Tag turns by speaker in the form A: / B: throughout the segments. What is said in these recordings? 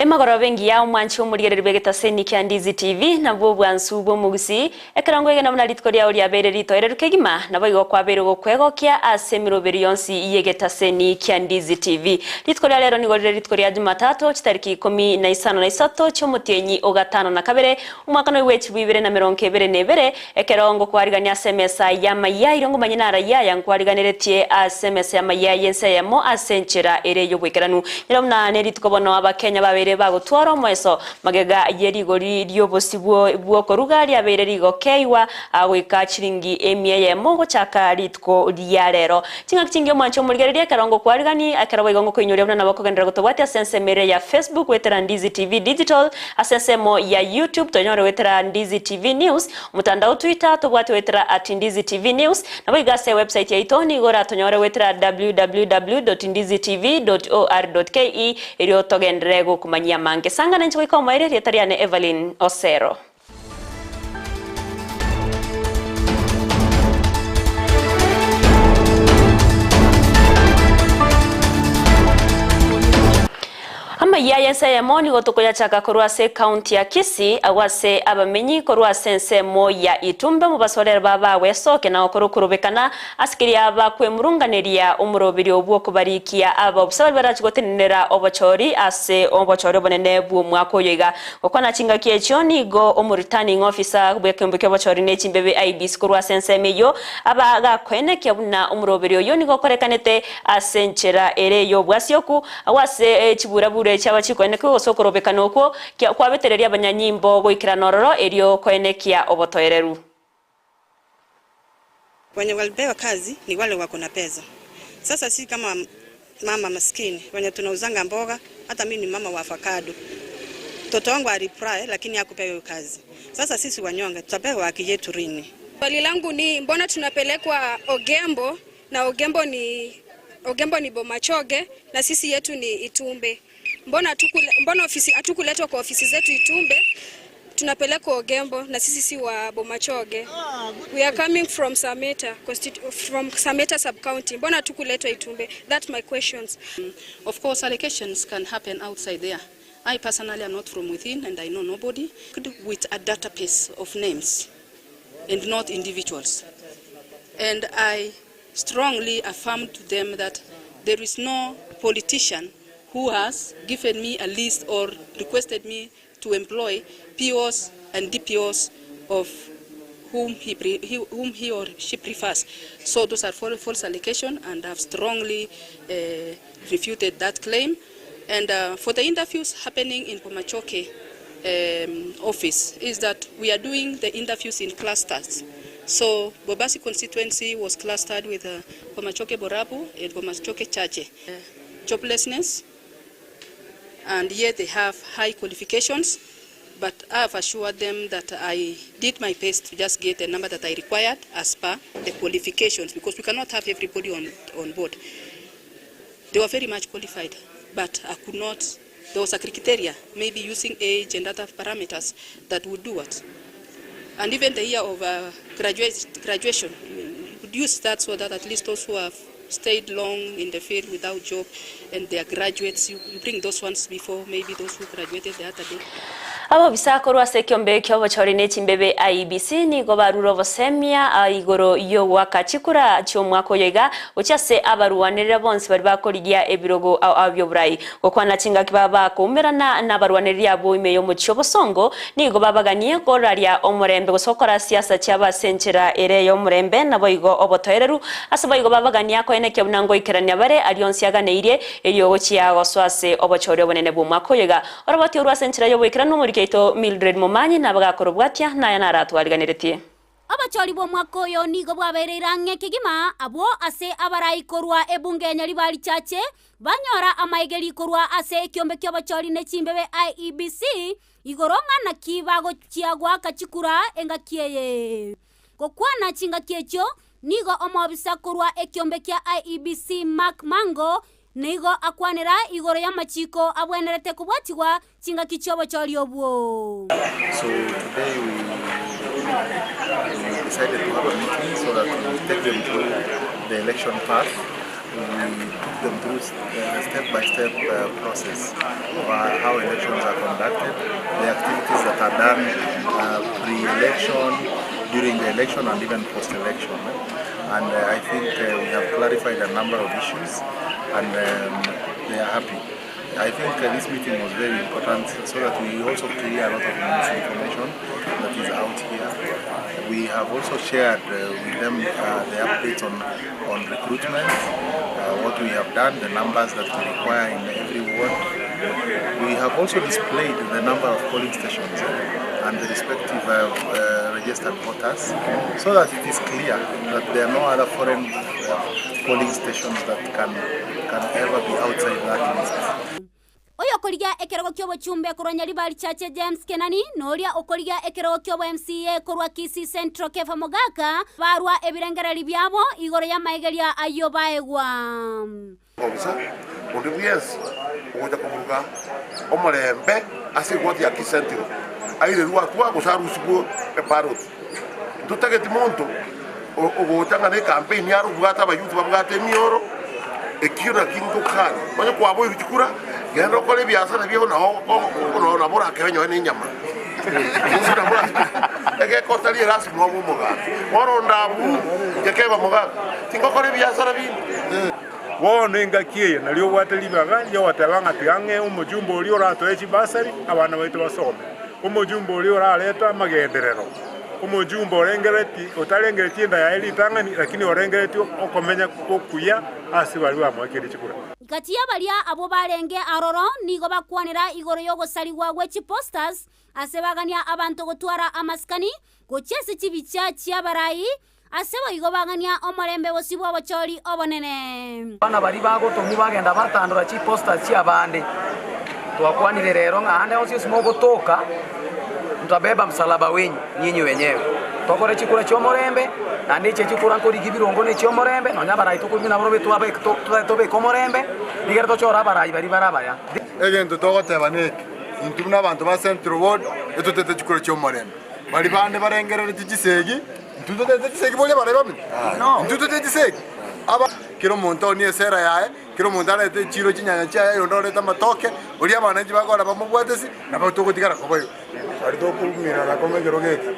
A: Emagoro bengi ya umwanchi umurigere begeta seni kya Ndizi TV nabwo bwansu bwo mugusi ekarango yega namuna litkoria uri abere ritoere rukegima nabo igo kwa bere go kwego kya asemiro berionsi yegeta seni kya Ndizi TV litkoria lero ni gorire litkoria Jumatatu kitariki 15 cyo mutienyi ogatano na kabere umwaka no wechi bibere na meronke bere nebere ekerongo kwariganya SMS ya maya irongo manyinara ya yankwarganiretie SMS ya maya yense yamo asenchera ere yo bwekeranu nyamuna ne litkobono abakenya babere bagutwara mweso magega yerigori ryobosibwo bwoko rugari abere rigo keiwa awika chiringi emye mogo chaka ritko ryarero kinga kingi mwancho murigereria karongo kwarigani akarabo igongo kwinyurira na bakogendera gutobati asense mere ya Facebook wetera Ndizi TV digital asense mo ya YouTube tonyore wetera Ndizi TV news mutandao Twitter tobwati wetera @Ndizi TV news nabo igase website ya itoni gora tonyore wetera www.ndizitv.or.ke iriyo togendrego kumanyia mange sanga nanchi wiko maire rietariane Evelyn Osero. Ya yense ya moni gotoko ya chaka korwase county ya Kisii awase abamenyi korwase nsemo ya Itumbe mu basolera baba wesoke na okorukurubekana askiri aba kwemurunganeria umurobiri obwoko barikia aba obusaba barachigotenera obachori ase obachori bonene bwo mwako yega okwana chinga kiechoni go omuriturning officer bwekembuke obachori nechimbebe IBC korwase nsemeyo aba gakwene kyabuna umurobiri oyo ni gokorekanete asenchera ere yo bwasyoku awase chiburabure abachikoene ko sokorobekana uko kwa betereria abanyanyimbo goikira nororo erio koenekia obotoereru.
B: Wenye walipewa kazi ni wale wako na pesa. Sasa si kama mama maskini wenye tunauzanga mboga, hata mimi ni mama wa avocado. Mtoto wangu alipray lakini hakupewa kazi. Sasa sisi wanyonge tutapewa haki yetu rini.
C: Swali langu ni mbona tunapelekwa Ogembo na Ogembo ni Bomachoge na sisi yetu ni Itumbe. Mbona ofisi atukuletwa kwa ofisi zetu Itumbe tunapelekwa Ogembo na sisi si wa Bomachoge. We are coming from Sameta sub county. Mbona atukuletwa Itumbe? That's my questions.
D: Of course allocations can happen outside there. I personally am not from within and I know nobody with a database of names and not individuals. And I strongly affirm to them that there is no politician who has given me a list or requested me to employ POs and DPOs of whom he or she prefers. So those are false allegations, and I've strongly refuted that claim. And for the interviews happening in Bomachoge office is that we are doing the interviews in clusters. So Bobasi constituency was clustered with Bomachoge Borabu and Bomachoge Chache. Joblessness, and yet they have high qualifications, but I have assured them that I did my best to just get the number that I required as per the qualifications, because we cannot have everybody on board. They were very much qualified, but I could not. There was a criteria, maybe using age and other parameters that would do it. And even the year of graduation, we could use that so that at least those who have stayed long in the field without job and they are graduates, you bring those ones before maybe those who graduated the other day.
A: Abo bisako rwase kyombe kyobachori nechimbebe IBC ni gobaruro bosemia igoro yo wakachikura cyo mwako yega uchase abaruwanirira bonse bari bakorigia ebirogo abyo burayi gokwana cinga kibaba kumerana n'abaruwanirira abo imeyo mu cyobosongo ni gobabaganiye goraria omurembe gusokora siasa cyabasenchera ere yo murembe nabo igo obotoereru asaba igo babaganiye ko ene kyabunango ikeranya bare alionsi yaganeirie eriyo gochiyago swase obachori obonene bu mwako yega orabati urwasenchera yo bwikira no Keito Mildred Momanyi nabagakoro bwatya naya naratwariganiretie
E: abachori bo mwakoyo nigo bwabererange kigima abo ase abarayikorwa ebunge nyari bali chache banyora amaigeri korwa ase kyombe ky'abachori nechimbebe IEBC igoronga na kibago kiagwa kachikura engakiyeye kokwana chinga kyecho nigo omobisa korwa ekyombe kya IEBC Mark Mango nigo akwanera igoro ya machiko abwenerete kubwatigwa chinga kichobo chori obwo.
F: So today we decided to have a meeting so that we take them through the election path took them through the step-by-step process of how elections are conducted, the activities that are done pre-election, during the election, and even post-election. And I think we have clarified a number of issues, and they are happy. I think this meeting was very important so that we also clear a lot of misinformation that is out here. We have also shared with them the updates on recruitment, what we have done, the numbers that we require in every ward. We have also displayed the number of polling stations and the respective registered voters, so that it is clear that there are no other foreign polling stations that can ever be outside that list.
E: Oyo okorigia ekerogo kyobo chumbe kurwanya libali chache James Kenani noria okorigia ekerogo kyobo MCA kurwa Kisii Central Kefa Mogaka barwa ebirengereri byabo igoro ya maegeria ayo baegwa
G: Obisa ondibies ogoja kumuruga omorembe asigwati ya Kisii Central aire ruwa kwa gusarusigo eparot tutageti monto ogotanga ne campaign ya rubwata abayutu babwate mioro ekira kingo kana banye kwabo ibikura gendo kole biasara byo naho na bora kenyo ni nyama usina bora ege kotali ras mo muga woro ndabu yekeba muga tingo kole biasara bi
H: wone ngakiye nalyo watali baganje watabanga tiange umujumbo uri orato echi basari abana baitu basome umujumbo uri oraleta magenderero umujumbo orengereti otalengereti nda ya elitangani lakini orengereti okomenya kokuya asibali wa mwakiri chikura
E: Gati ya balia abo barenge aroro nigo bakwanira igoro yogo saliwa wechi posters asebagania abantu gotwara amaskani gochese chibicha chiabarai asebo igo bagania omorembe bosibwa bachori obonene
I: bana bari bago tomu bagenda batandura chi posters chiabande twakwanire rero ngahande osio simogo toka mtabeba msalaba wenyu nyinyi wenyewe tokore chikura chomorembe na ndiche chikura nkori gibirongo ne chomorembe nonya barai tukumi na borobe tuabe tobe komorembe nigera tochora barai bari barabaya
G: egento togoteba neki intuna abantu ba Central Ward etutete chikura chomorembe bari bande barengerere tigisegi ntutete tigisegi bole barai bamwe no ntutete tigisegi aba kiro monto ni esera yae kiro montana te chiro chinyanya cha yondo leta matoke uri abana chibagora bamubwatesi na batogotikara kobayo ari to kulumira na komegero geke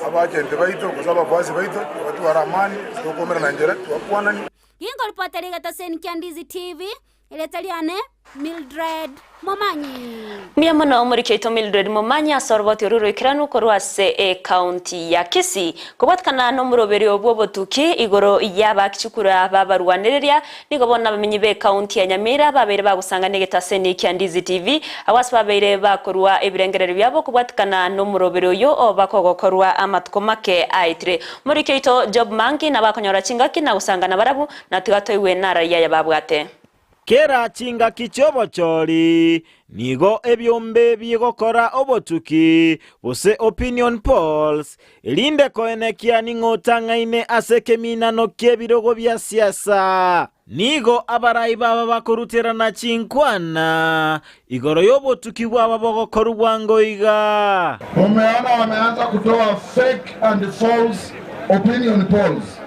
G: abagende baito kusaba bwasi baito watu waramani to komera na njere twakwana ni
E: Gingo ripota ligata Ndizi TV iletaliane Mildred Momanyi
A: Miamono omurikeito Mildred Momanyi asorvoti oruro ikiranu korwase county ya Kisii kubatkana no muroberi obwobotuki igoro yabakichukura babarwanereria nigobona bamenyi be county ya Nyamira babere bagusanga negeta Ndizi TV awasi babere bakorwa ebirengerero byabo kubatkana no muroberi oyo obakogokorwa amatuko make aitre murikeito job mangi nabakonyora chingaki na usangana barabu na tigatoiwe nara ya babwate
J: Kera chinga kichobo chori nigo ebyombe byigokora obotuki bose opinion polls elinde koenekia ningotangaine asekeminano kebirogo bya siasa nigo abarai baba bakuruterana chinkwana igoro yobotuki bwaba bogokora bwangoiga
K: umeona wameanza kutoa fake and false opinion polls.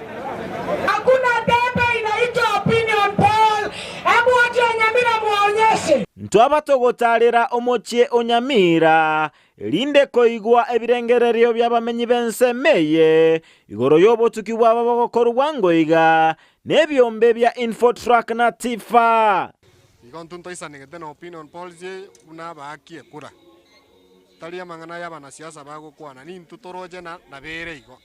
K: Hakuna debe inaitwa opinion poll. Hebu watu wa Nyamira muonyeshe.
J: Ntwabatogotarira omochie onyamira linde koigwa ebirengererio byabamenyi bensemeye igoro yobotuki bwaba bogokora bwangoiga nebyombe bya Infotrack na Tifa
G: igontunto isanigete na opinion polls ye una bakie kura talia mangana yabana siasa bagokwana ni ntutoroje na bere igo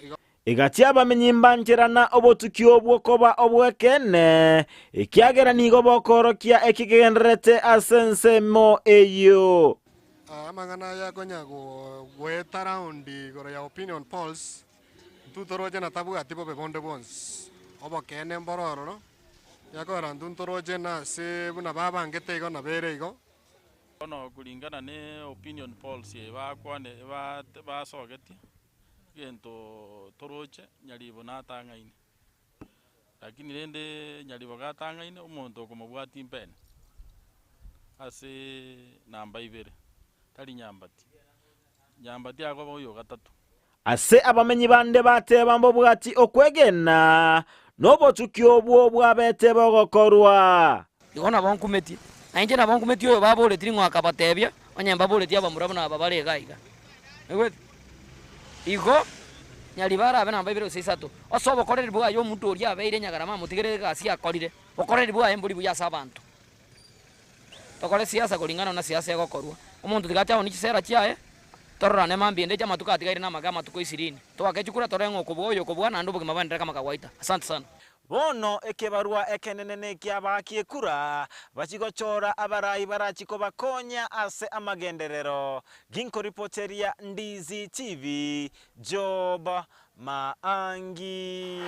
J: Igatia bamenyi mbanjirana obotuki obwokoba obwekene ikiagera nigo bokorokia ekigenderete asensemo eyo
G: amangana yakonya gweta round igoro ya opinion polls ntutoroje na tabuga tipo bebonde bons obokene mbororo no yakora ntutoroje na se buna babangete igo na bere igo
L: ono kulingana ne opinion polls bakwane basogeti gento toroche nyalibo natangaine lakini rende nyalibo gatangaine umuntu komubwati mpene ase namba 2 tali nyambati ago boyo gatatu
J: ase abamenyi bande bateba mbo bwati okwegena nobotukio obwo bwabete bogokorwa
I: igona bonkumeti ainje na bonkumeti oyo babole tiri ngwaka batebya onyemba bole tiaba murabona ababale gaiga egwe igo nyali bara abana mbabiro 6 osobo korere bwa yo muntu ori abeire nyagarama mutigere gasi akorire okorere bwa embuli buya sabantu tokore siasa kulingana na siasa yagokorwa umuntu tigacha oni kisera chiae tororane mambiende chama tukatigaire na magama tuko 20 twakechukura torengo kuboyo kubwana ndubuke mabandira kama kawaida. Asante sana.
J: bono ekebarua ekenenene kiabakie kura bachigochora abarai barachiko bakonya ase amagenderero ginko ripoteria Ndizi TV Job Maangi.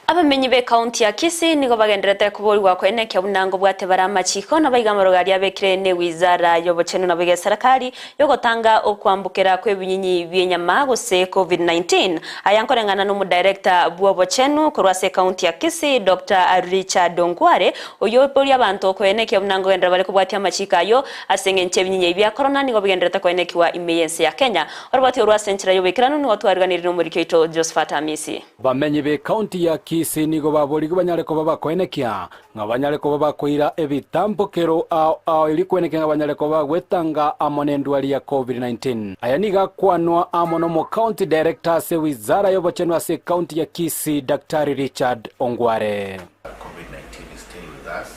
A: Abamenyi be county ya Kisii nigo bagenderete kuburirwa kwene kya bunango bwate baramachiko na baigamaro gari abekire ne wizara yobochenu na bige serikali yogotanga okwambukira kwebinyinyi byenyama gose COVID-19 ayankorengana no mu director bwobochenu kurwase county ya Kisii Dr. Richard Ongware oyo bori abantu kwene kya bunango gendera bale kubwati amachika yo asenge nche binyinyi bya corona nigo bagenderete kwene kiwa emergency ya Kenya orwati orwase nchira yobekirano nigo twariganirira no murikito Josephat Amisi.
M: Bamenyi be county ya Kisii nigo baborigo banyareko babakwenekia ngabanyareko babakoira ebitambukero ao ili kweneka ngabanyareko bagwetanga amonendwali ya COVID-19 ayaniga kwanwa amono mo county director se wizara yobochenu ase county ya Kisii Dr. Richard Ongware.
N: COVID-19 is still with us,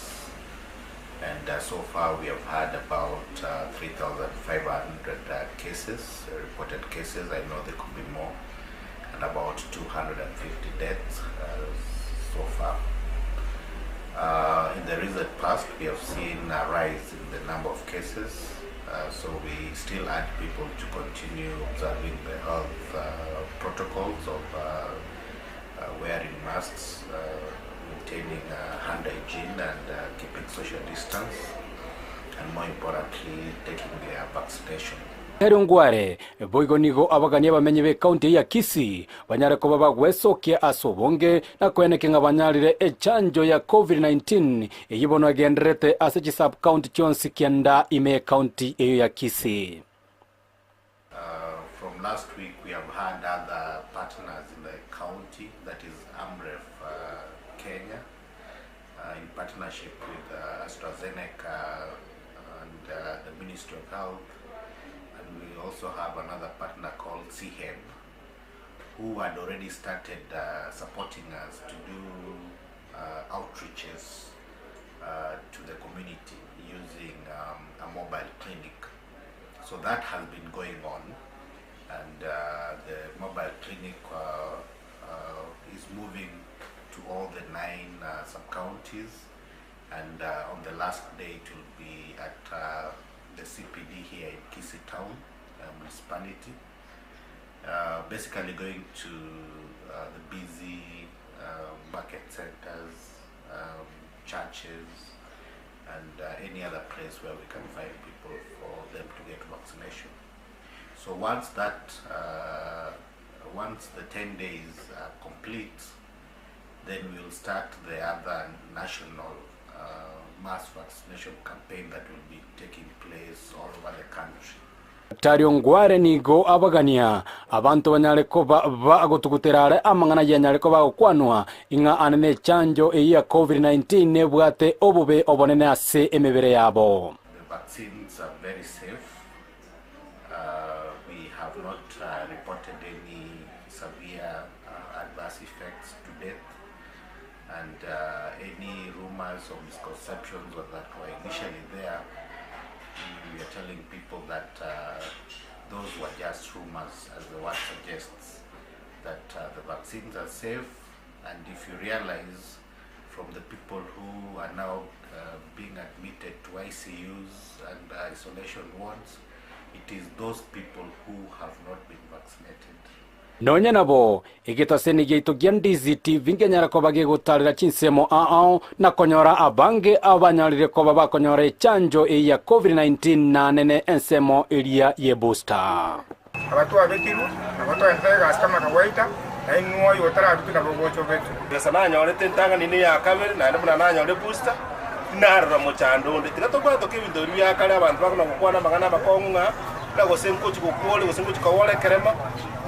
N: and so far we have had about 3,500 cases, reported cases. I know there could be more, and about 250 deaths so far. In the recent past, we have seen a rise in the number of cases, so we still urge people to continue observing the health protocols of wearing masks, maintaining hand hygiene, and keeping social distance, and more importantly, taking their vaccination.
M: Ongware boigo nigo abagania bamenye be county ya Kisii banyareko babagwesokia asobonge na kwenekenga banyarire echanjo ya COVID-19 eyibono agenderete ase chisub county chonsi kianda ime county eyo ya Kisii.
N: From last week we have had other partners in the county, that is AMREF Kenya, in partnership with AstraZeneca and the Ministry of Health. We also have another partner called CHEM, who had already started supporting us to do outreaches to the community using a mobile clinic. So that has been going on, and the mobile clinic is moving to all the 9 sub-counties, and on the last day it will be at the CPD here in Kisii town municipality, basically going to the busy market centers, churches, and any other place where we can find people for them to get vaccination. So once the 10 days are complete, then we will start the other national mass vaccination campaign that will be taking place all over the country.
M: Dr. Ongware nigo abagania abantu banyareko bagotuguterare amangana yanyareko bagokwanwa inga anene chanjo ya COVID-19 nebwate obube obonene ase emebere yabo.
N: The vaccines are very safe. We have not reported any severe adverse effects to date, and any rumors or misconceptions that were initially there, we are telling people that those were just rumors, as the word suggests, that the vaccines are safe. And if you realize from the people who are now being admitted to ICUs and isolation wards, it is those people who have not been vaccinated.
M: Nonya nabo igitaseni gito Ndizi TV ngenyara ko bage gutarira chinsemo na konyora abange abanyarire ko babakonyora chanjo ya COVID-19 na nene ensemo ilia ye booster.
O: Abatu abekiru abatu enthega kama kawaida na inuo yotara abitu na bogocho betu besa nanya ole tentanga nini ya kabere na ndo nanya ole booster narra mo chando nditira to kwato kibindori ya kale abantu bakona kukwana magana bakonga na gosenkochi gokole gosenkochi kawole kerema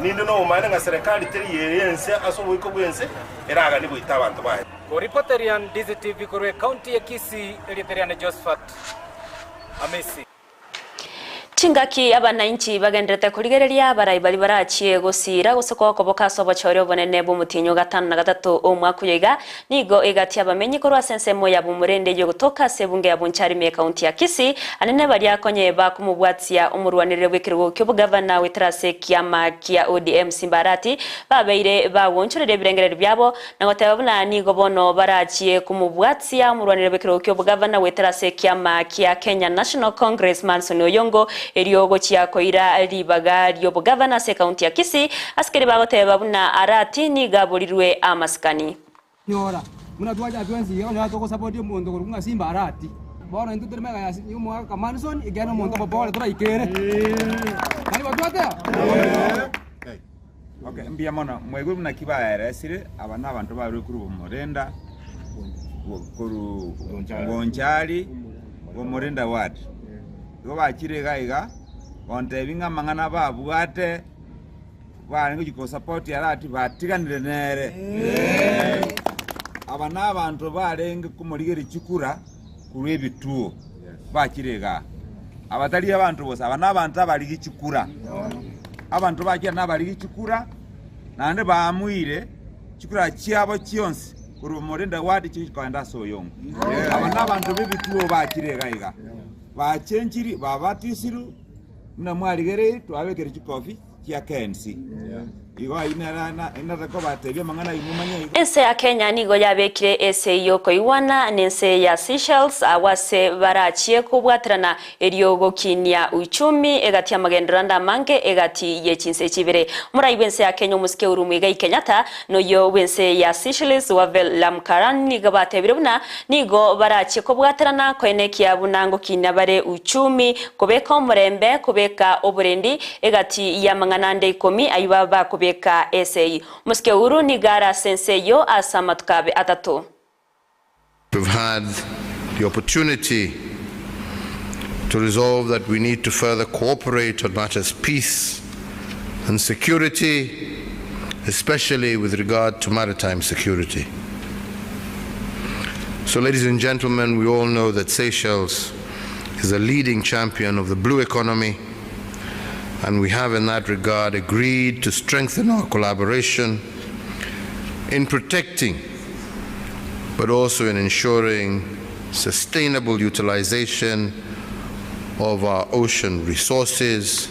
O: nindo no umane nga serikali teri yense aso wiko bwense eraga ni buita abantu bae.
P: Reporterian Ndizi TV korwe county ya Kisii Eliteriane Josephat Amesi.
A: Chingaki abananchi bagenderete kurigereria barayi bari baraciye gusira gusoko koboka sobo chore bonene bumutinyo 5 na 3 omwaka uyiga nigo igati abamenyi korwa sensemo ya bumurende yo gutoka sebunge ya bunchari me county ya Kisii anene bari akonye ba kumubwatia umurwanirire w'ikirwo cyo bugavana wetrase kiama kia ODM Simbarati babeire bawonchurire birengerero byabo nagotebabuna nigo bono baraciye kumubwatia umurwanirire w'ikirwo cyo bugavana wetrase kiama kia Kenya National Congress Manson Oyongo eriogo chiako ira ribaga ryo bugavana se county ya Kisii askeri bagoteba buna arati ni gaburirwe amaskani
Q: nyora muna tuaja tuenzi yo na toko support yo muntu kurunga simba arati bona ndu termega ya yumo ka Manson igano muntu bobole tora ikere ali batwata
R: okay mbia mona mwego muna kibaere sire abana abantu bari kuri umurenda kuru gonchali umurenda ward go bakirega iga onte binga mangana babwate bari ngo support yarati batiganire nere abana abantu barenge kumurigeri chikura kuri bituo bakirega abatali abantu bose abana abantu abali chikura abantu bakira nabali chikura nande bamuire chikura chiabo chionse kuri umurenda ward chikanda soyongo abana abantu bebituo bakirega iga bachenjiri babatisiru na mwaligere twabekere chikofi kya KNC igo ina ko batebye mangana imumanye
A: ense ya Kenya nigo yabekire ese yoko iwana nense ya Seychelles awase barachie kubwatrana eriogo kinya uchumi egati amagenderanda mange egati yechinse chibere murayi bense ya Kenya musike urumwiga ikenyata no yo bense ya Seychelles wavel lamkaran nigo batebire buna nigo barachie kubwatrana kweneki abunango kinya bare uchumi kubeka murembe kubeka oburendi egati ya manganande 10 ayubaba kubeka SAI muske uru ni gara senseyo asamatukabe atatu.
S: We've had the opportunity to resolve that we need to further cooperate on matters peace and security, especially with regard to maritime security. So ladies and gentlemen, we all know that Seychelles is a leading champion of the blue economy, and we have in that regard agreed to strengthen our collaboration in protecting but also in ensuring sustainable utilization of our ocean resources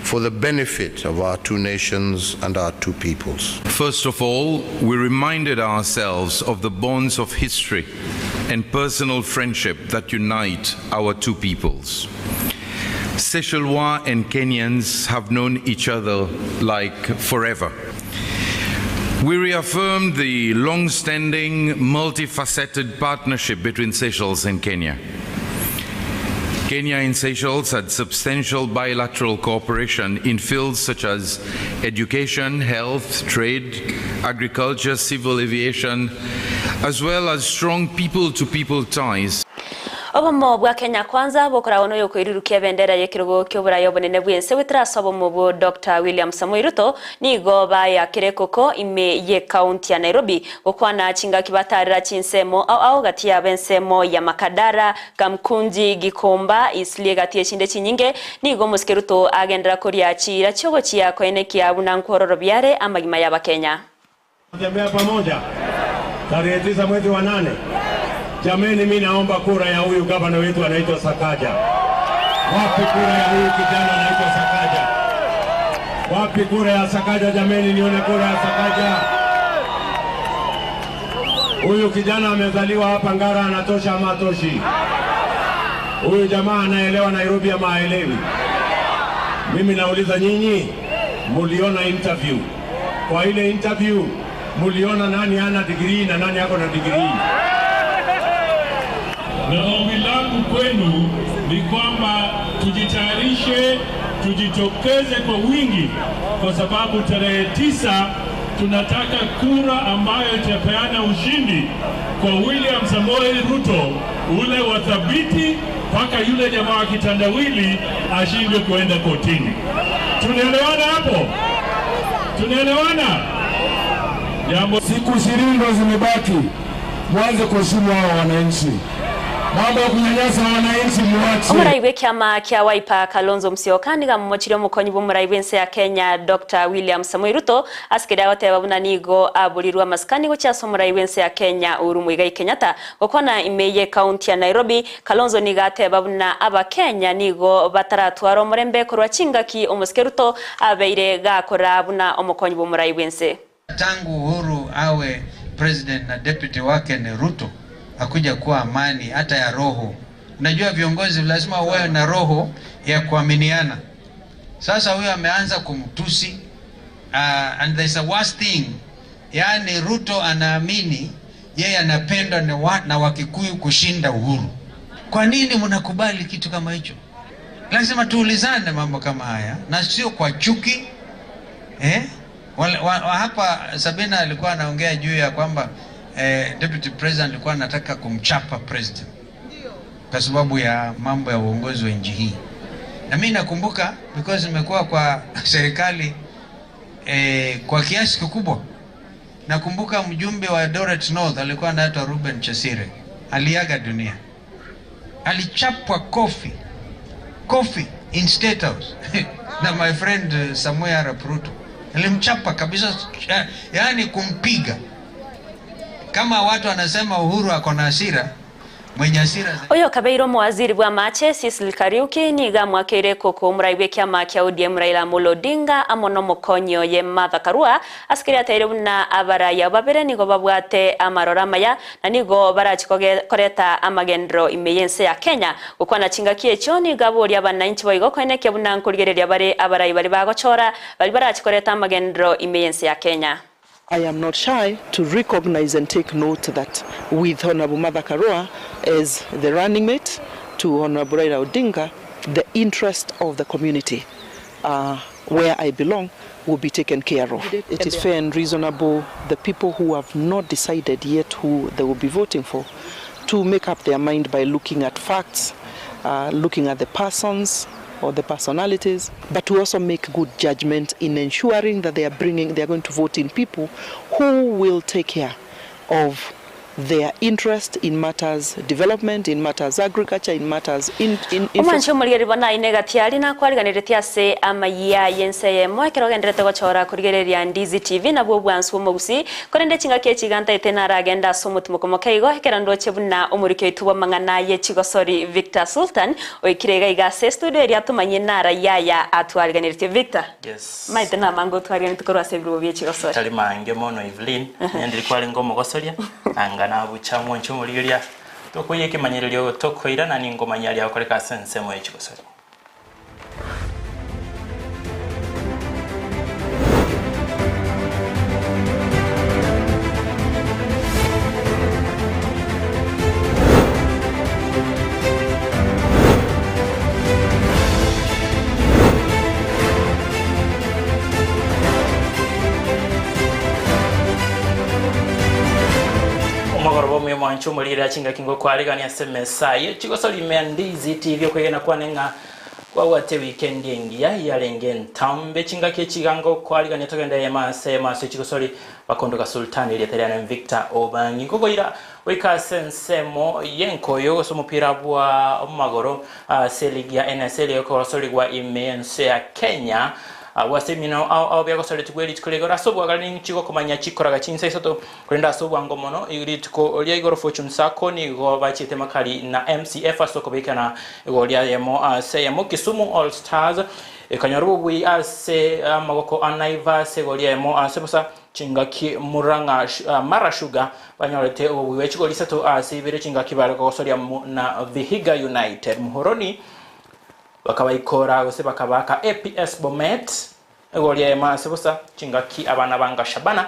S: for the benefit of our two nations and our two peoples.
T: First of all, we reminded ourselves of the bonds of history and personal friendship that unite our two peoples. Seychellois and Kenyans have known each other like forever. We reaffirmed the long-standing, multifaceted partnership between Seychelles and Kenya. Kenya and Seychelles had substantial bilateral cooperation in fields such as education, health, trade, agriculture, civil aviation, as well as strong people-to-people ties.
A: Obomo bwa Kenya kwanza bokora ono yo kwirirukia bendera yekirgo kyoburayo bonene bwense witrasobo mubo Dr. William Samoei Ruto nigo baya kirekoko ime ye county ya Nairobi okwana chinga kibatarira chinsemo au gati ya bensemo ya Makadara Kamkunji Gikomba islie gati ya chinde chinyinge nigo muske Ruto agendera koria chira chogo chia kwene kia bunankororo byare amagima ya Bakenya.
U: Tembea pamoja tarehe 9 mwezi wa 8. Jameni, mimi naomba kura ya huyu gavana wetu anaitwa Sakaja. Wapi kura ya huyu kijana anaitwa Sakaja? Wapi kura ya Sakaja jameni, nione kura ya Sakaja. Huyu kijana amezaliwa hapa Ngara, anatosha ama atoshi? Huyu jamaa anaelewa Nairobi ama haelewi? Mimi nauliza nyinyi, muliona interview? Kwa ile interview muliona nani ana degree na nani yako na degree? Na ombi langu kwenu ni kwamba tujitayarishe, tujitokeze kwa wingi, kwa sababu tarehe 9 tunataka kura ambayo itapeana ushindi kwa William Samoei Ruto, ule wathabiti, mpaka yule jamaa wa kitandawili ashindwe kuenda kotini. Tunaelewana hapo? Tunaelewana? Jambo,
K: siku 20 zimebaki, mwanze kuheshimu hao wananchi. Mambo ya kunyanyasa wananchi muache.
A: Omuraiwe kiama kia Wiper Kalonzo Musyoka niga mumochire mukonyi b'omuraiwe nse ya Kenya Dr. William Samoei Ruto asikira goteba buna nigo aburirwa maskani gochaso omuraiwe nse ya Kenya Uhuru Muigai Kenyatta gokona imeye county ya Nairobi. Kalonzo niga ateba buna aba Kenya nigo bataratwara omurembe korwa chingaki omusike Ruto abeire gakora buna omukonyi b'omuraiwe nse.
B: Tangu Uhuru awe president na deputy wake ni Ruto hakuja kuwa amani hata ya roho. Unajua viongozi lazima wawe na roho ya kuaminiana. Sasa huyo ameanza kumtusi and there's a worst thing. Yani Ruto anaamini yeye anapendwa na Wakikuyu kushinda Uhuru. Kwa nini mnakubali kitu kama hicho? Lazima tuulizane mambo kama haya na sio kwa chuki. Hapa Sabina alikuwa anaongea juu ya kwamba deputy president alikuwa anataka kumchapa president kwa sababu ya mambo ya uongozi wa nchi hii. Na mimi nakumbuka because nimekuwa kwa serikali kwa kiasi kikubwa. Nakumbuka mjumbe wa Eldoret North alikuwa anaitwa Ruben Chesire. Aliaga dunia. Alichapwa coffee in State House na my friend Samuel Arap Ruto. Alimchapa kabisa, yani kumpiga. Kama watu wanasema Uhuru ako na hasira, mwenye hasira
A: oyo kabeiro mwaziri bwa mache Cecil Kariuki niga mwakire koko omuraiwe kiama kia ODM Raila Amolo Odinga amono mukonyo ye Martha Karua asikiri ataire buna abaraya babere nigo babwate amarora maya na nigo barachikogereta amagendero imeyense ya Kenya gukwana chingaki echo niga bori abananchi boigo kweneke buna nkurigereria bare abarayi bari bagochora bari barachikoreta amagendero imeyense ya Kenya.
V: I am not shy to recognize and take note that with Honorable Martha Karua as the running mate to Honorable Raila Odinga, the interest of the community where I belong will be taken care of. It is fair and reasonable the people who have not decided yet who they will be voting for to make up their mind by looking at facts, looking at the persons or the personalities, but to also make good judgment in ensuring that they are going to vote in people who will take care of their interest in matters development, in matters agriculture, in matters
A: Omancho murigeri bona inegatiari na kwariganiretia se amaya yense ye mwekerogenderete gochora kurigereria Ndizi TV na bwobwansu omugusi korende chingaki echiganta etena ragenda somutumukomokeigo hekerando chebuna omurike itubo mangana ye chigosori Victor Sultan oikirega igase studio eri atumanye nara yaya atwariganiretie Victor.
W: Yes.
A: Maite na mango twariganiretie korwa sebru bye chigosori.
W: Tali mange mono Evelyn ndiri kwali ngomo gosoria na buchamwe nchumuliria tokoyeke manyerero tokoira na ningoma nyali yakoreka sense mu ekigosori. Mwancho mulira chinga kingo kwaligania semesa ye chigosoli Ndizi TV kwegena kwanenga kwa wate weekend yengi ya lengen tambe chinga ke chigango kwaligania togenda yema chigosoli bakondoka Sultan ile tayari Victor Obangi gogoira weka sensemo yenko yo so mupira bwa magoro seligi ya NSL yoko soli gwa imense ya Kenya wasemino au bya gosole tugweli tukolegora sobwa galini chiko komanya chikoraga chinsa isoto kwenda sobwa ngomono iri tuko olia igoro fortune sako ni go bachite makali na MCF asoko bekana golia yemo seyemo Kisumu All Stars kanyarubu wi ase magoko anaiva se golia yemo asebosa chingaki Muranga Mara Sugar banyolete obuwe chigoli sato asibire chingaki baro gosolia na Vihiga United muhoroni bakabayikora gose bakabaka APS Bomet egolya ema sebosa chingaki abana banga Shabana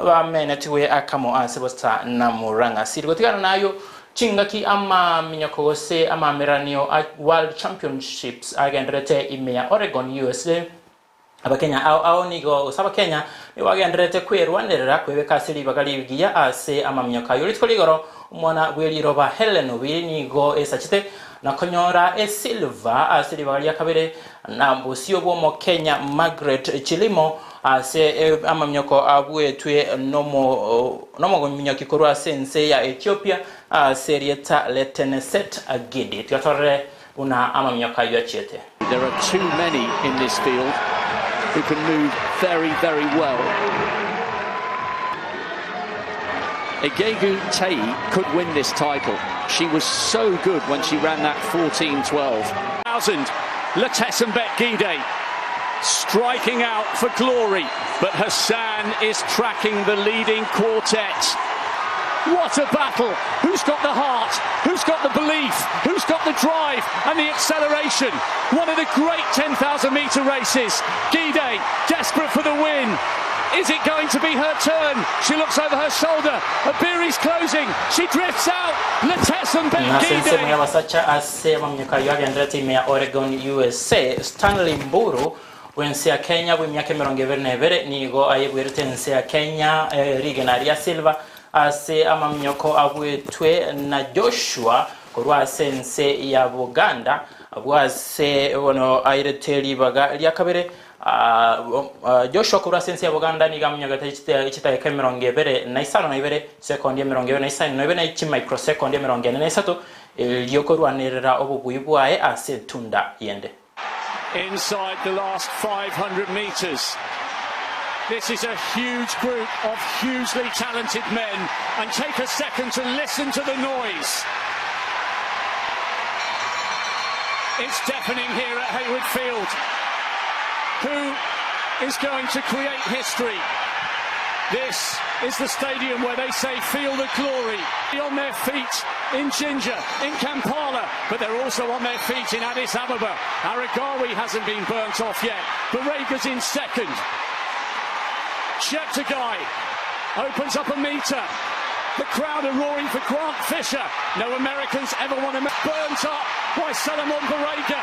W: bamenetiwe akamo asebosa na Muranga City gotigana nayo chingaki ama minyako gose ama meranio World Championships agendrete imea Oregon USA Abakenya au nigo usaba Kenya ni wagenderete kwirwanirira kwebeka siri bagalibigia ase amamyoka yuri tkoligoro umwana bweliro ba Helen ubiri nigo esachite na konyora Silva asiri bagali yakabere na mbusio bwo Kenya Margaret Chilimo ase amamyoko abwetwe nomo gomnyoki korwa sense ya Ethiopia serieta Leteneset Agidi twatore una amamyoka yachete.
C: There are too many in this field who can move very, very well. Egegu Tei could win this title. She was so good when she ran that 14-12. 1,000, Letesenbet Gide striking out for glory, but Hassan is tracking the leading quartet. What a battle! Who's got the heart? Who's got the belief? Who's got the drive and the acceleration? One of the great 10,000 meter races. Gide, desperate for the win. Is it going to be her turn? She looks over her shoulder. Abiri's closing. She drifts out. Letesenbet Gide.
W: Wasacha asema mnyakaji wa Andreti mea Oregon USA Stanley Mburu wense ya Kenya bw'imyaka 22 nigo ayegwerete nse ya Kenya Rigenaria Silva ase amamyoko abwetwe na Joshua korwa sense ya Buganda abwase wono aireteli baga lyakabere Joshua korwa sense ya Buganda ni gamnyaga chita ka 22 sekondi 22 na ichi microsecond 43 lyokorwanirira obuguyibwae ase tunda yende.
C: Inside the last 500 meters. This is a huge group of hugely talented men, and take a second to listen to the noise. It's deafening here at Hayward Field. Who is going to create history? This is the stadium where they say feel the glory. On their feet in Jinja, in Kampala, but they're also on their feet in Addis Ababa. Aragawi hasn't been burnt off yet. Barega's in second. Cheptegei opens up a meter. The crowd are roaring for Grant Fisher. No Americans ever want to burnt up by Solomon Barega.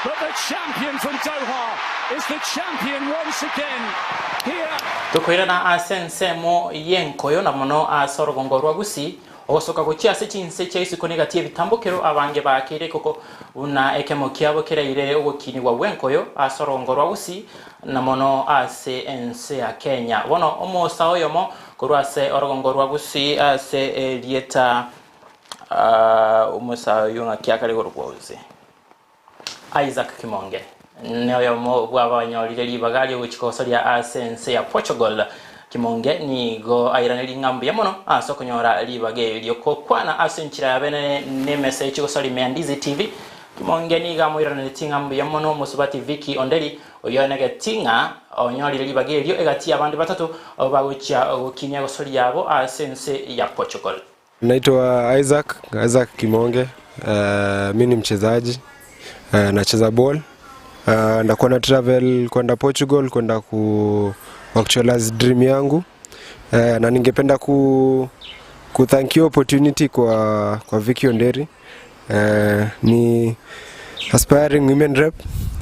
C: But the champion from Doha is the champion once again. Here.
W: Tukwirana asense mo yenkoyo na mono asorogongorwa gusi osoka kuchia sechinse chaisu konigatie bitambukiro abange bakire koko una ekemo kiabo kireire ogokini wa wenkoyo asorongorwa gusi na mono ase ense ya Kenya wono omosa oyomo korwase orogongorwa gusi ase lieta omosa yonga kiakale gorwoze Isaac Kimonge neyo mo bwabanyolire libagali uchikosoria asense ya Portugal Kimonge ni go airaneli ngambi yamono asokonyora libage lyoko kwana asenchira yabene ne message chikosori Ndizi TV Kimonge ni ga moiraneli tingambi yamono musubati Vicky Ondeli oyonege tinga onyolire libage lyo egati abandi batatu bagucha okinya gosori yabo asense ya Portugal.
D: Naitwa Isaac Kimonge, mimi ni mchezaji nacheza ball. Ndakuwa na travel kwenda Portugal kwenda ku actualize dream yangu, na ningependa ku thank you opportunity kwa Vicky Onderi. Ni aspiring women rep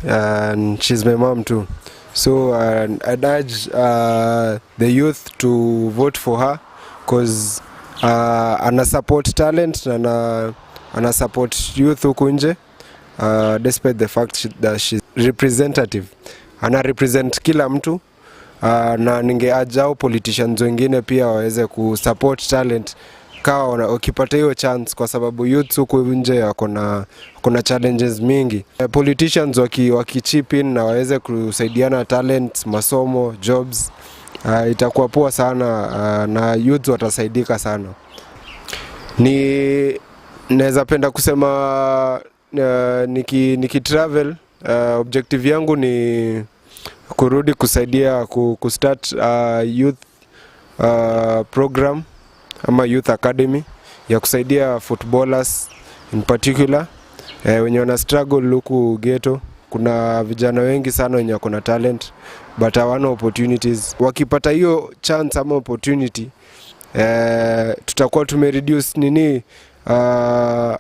D: and she's my mom too, so I'd urge the youth to vote for her because ana support talent na ana support youth huku nje. Despite the fact that she's representative, ana represent kila mtu, na ningeajao politicians wengine pia waweze ku support talent kawa ukipata hiyo chance, kwa sababu youth huko nje kuna challenges mingi. Politicians wakichip in na waweze kusaidiana talent, masomo, jobs, itakuwa poa sana, na youth watasaidika sana. Naweza penda kusema niki travel, objective yangu ni kurudi kusaidia start youth program ama youth academy ya kusaidia footballers in particular, wenye wana struggle huku ghetto. Kuna vijana wengi sana wenye kuna talent but hawana opportunities. Wakipata hiyo chance ama opportunity, tutakuwa tumereduce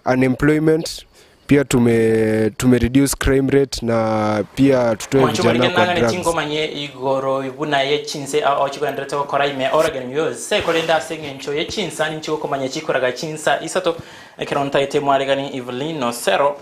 D: unemployment. pia tume reduce crime rate na pia tutoe vijana kwa drugs.
W: Chingo manye igoro ibuna ye chinse au chikwendera to kora ime Oregon yours se kolenda singe ncho ye chinsa ni ncho komanye chikoraga chinsa isato ekeronta ite mwaregani Evelyn no zero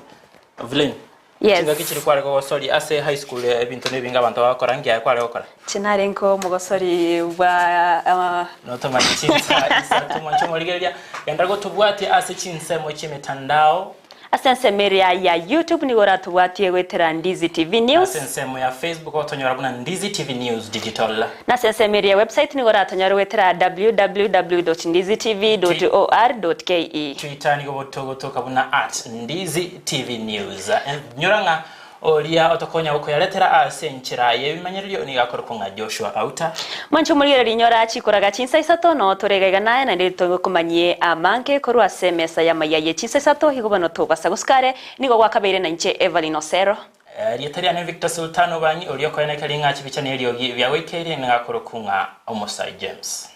W: Evelyn.
A: Yes.
W: Chinga kichiri kwale ko sorry ase high school ebintu nebinga abantu bakora ngiye kwale okora.
A: Chinarenko mugosori wa
W: no to manye chinsa isato mwancho moligeria yandago tubwati ase chinse mo chimitandao.
A: Asensemeria ya YouTube ni gora tuwatie gwetera Ndizi TV News.
W: Asensemo ya Facebook otonyora buna Ndizi TV News digital.
A: Na sensemeria website ni gora tonyora gwetera www.ndizitv.or.ke.
W: Twitter ni gobotogotoka buna @Ndizi TV News. Nyoranga oria otokonya uko yaletera asenchira yebimanyerio ni gakora kunga Joshua Auta.
A: Mancho muri rinyora chikoraga chinsa isato no toregega naye na ndito kumanyie amanke korwa semesa ya mayaye chinsa isato higobano to basaguskare nigo gwakabeire na nche Evelyn Osero.
W: Rietaria ne Victor Sultano banyi orio koyana kalinga chibichane elio bya wekeri ni gakora kunga Omosai James.